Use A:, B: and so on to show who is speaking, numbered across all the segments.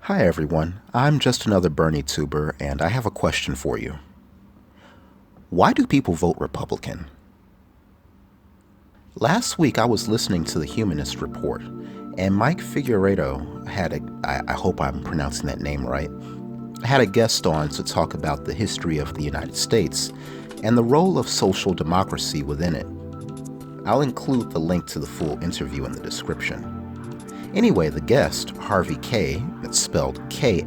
A: Hi everyone, I'm just another Bernie tuber and I have a question for you. Why do people vote Republican? Last week I was listening to the Humanist Report and Mike Figueredo I hope I'm pronouncing that name right, had a guest on to talk about the history of the United States and the role of social democracy within it. I'll include the link to the full interview in the description. Anyway, the guest, Harvey Kaye, that's spelled Kaye,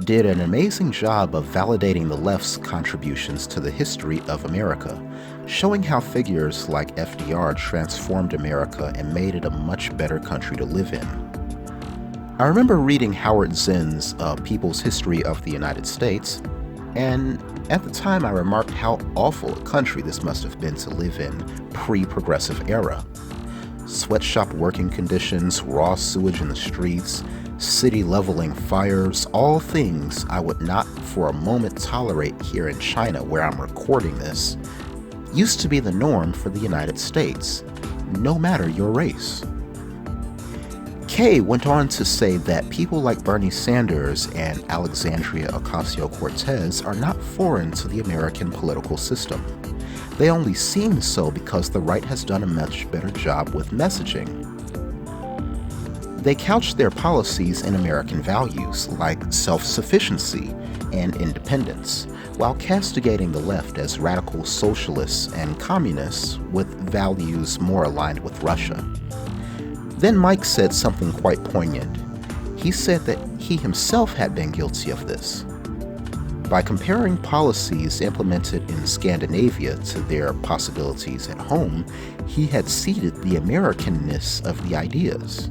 A: did an amazing job of validating the left's contributions to the history of America, showing how figures like FDR transformed America and made it a much better country to live in. I remember reading Howard Zinn's People's History of the United States, and at the time I remarked how awful a country this must have been to live in pre-progressive era. Sweatshop working conditions, raw sewage in the streets, city leveling fires, all things I would not for a moment tolerate here in China where I'm recording this, used to be the norm for the United States, no matter your race. Kaye went on to say that people like Bernie Sanders and Alexandria Ocasio-Cortez are not foreign to the American political system. They only seem so because the right has done a much better job with messaging. They couch their policies in American values like self-sufficiency and independence, while castigating the left as radical socialists and communists with values more aligned with Russia. Then Mike said something quite poignant. He said that he himself had been guilty of this. By comparing policies implemented in Scandinavia to their possibilities at home, he had ceded the Americanness of the ideas.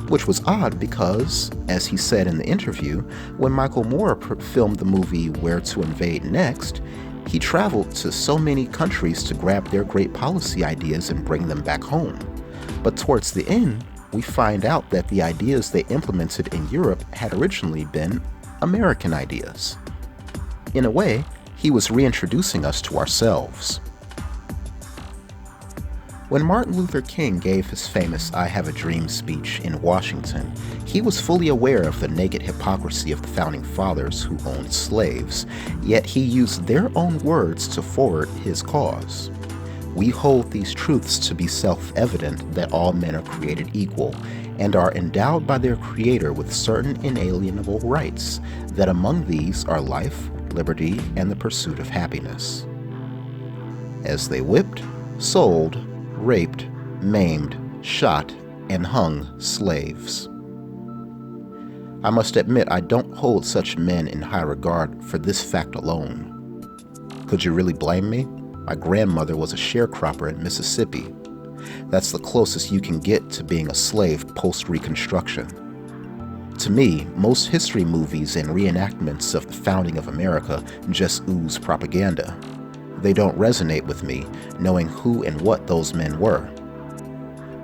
A: Which was odd because, as he said in the interview, when Michael Moore filmed the movie Where to Invade Next, he traveled to so many countries to grab their great policy ideas and bring them back home. But towards the end, we find out that the ideas they implemented in Europe had originally been American ideas. In a way, he was reintroducing us to ourselves. When Martin Luther King gave his famous I Have a Dream speech in Washington, he was fully aware of the naked hypocrisy of the Founding Fathers who owned slaves, yet he used their own words to forward his cause. We hold these truths to be self-evident that all men are created equal and are endowed by their Creator with certain inalienable rights, that among these are life, liberty, and the pursuit of happiness. As they whipped, sold, raped, maimed, shot, and hung slaves. I must admit I don't hold such men in high regard for this fact alone. Could you really blame me? My grandmother was a sharecropper in Mississippi. That's the closest you can get to being a slave post-Reconstruction. To me, most history movies and reenactments of the founding of America just ooze propaganda. They don't resonate with me, knowing who and what those men were.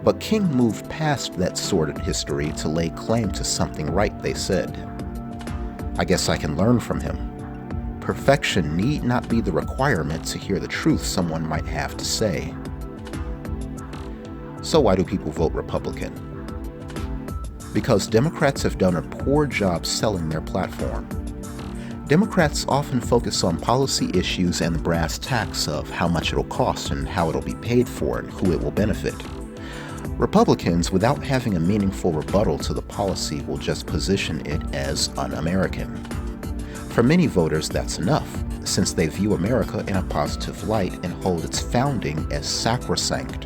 A: But King moved past that sordid history to lay claim to something right, they said. I guess I can learn from him. Perfection need not be the requirement to hear the truth someone might have to say. So why do people vote Republican? Because Democrats have done a poor job selling their platform. Democrats often focus on policy issues and the brass tacks of how much it'll cost and how it'll be paid for and who it will benefit. Republicans, without having a meaningful rebuttal to the policy, will just position it as un-American. For many voters, that's enough, since they view America in a positive light and hold its founding as sacrosanct.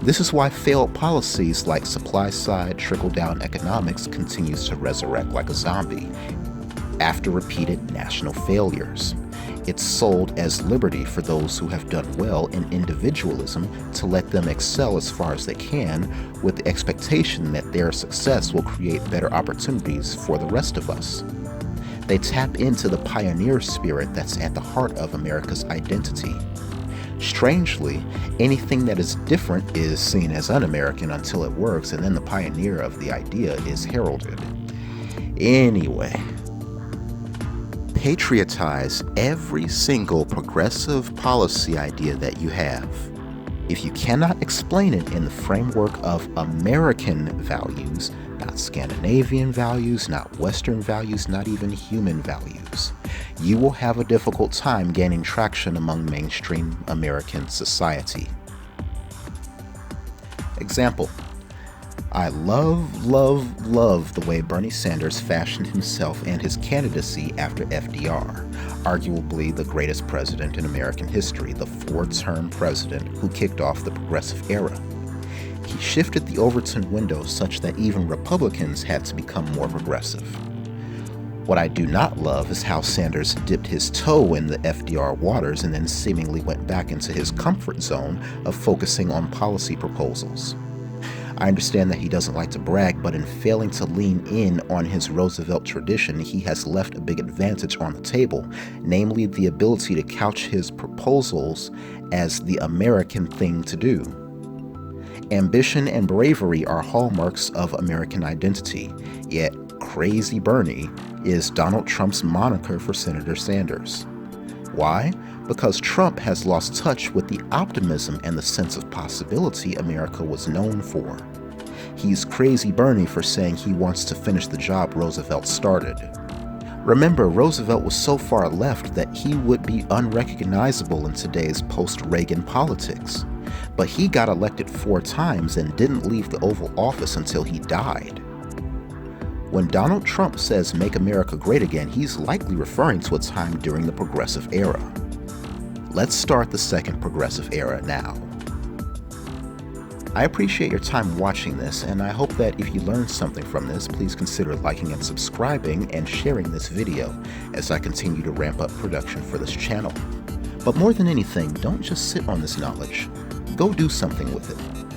A: This is why failed policies like supply-side trickle-down economics continues to resurrect like a zombie after repeated national failures. It's sold as liberty for those who have done well in individualism to let them excel as far as they can, with the expectation that their success will create better opportunities for the rest of us. They tap into the pioneer spirit that's at the heart of America's identity. Strangely, anything that is different is seen as un-American until it works, and then the pioneer of the idea is heralded. Anyway, patriotize every single progressive policy idea that you have. If you cannot explain it in the framework of American values, not Scandinavian values, not Western values, not even human values, you will have a difficult time gaining traction among mainstream American society. Example: I love the way Bernie Sanders fashioned himself and his candidacy after FDR, arguably the greatest president in American history, the four-term president who kicked off the progressive era. He shifted the Overton window such that even Republicans had to become more progressive. What I do not love is how Sanders dipped his toe in the FDR waters and then seemingly went back into his comfort zone of focusing on policy proposals. I understand that he doesn't like to brag, but in failing to lean in on his Roosevelt tradition, he has left a big advantage on the table, namely the ability to couch his proposals as the American thing to do. Ambition and bravery are hallmarks of American identity, yet Crazy Bernie is Donald Trump's moniker for Senator Sanders. Why? Because Trump has lost touch with the optimism and the sense of possibility America was known for. He's Crazy Bernie for saying he wants to finish the job Roosevelt started. Remember, Roosevelt was so far left that he would be unrecognizable in today's post-Reagan politics. But he got elected 4 times and didn't leave the Oval Office until he died. When Donald Trump says "Make America Great Again," he's likely referring to a time during the progressive era. Let's start the second progressive era now. I appreciate your time watching this, and I hope that if you learned something from this, please consider liking and subscribing and sharing this video as I continue to ramp up production for this channel. But more than anything, don't just sit on this knowledge. Go do something with it.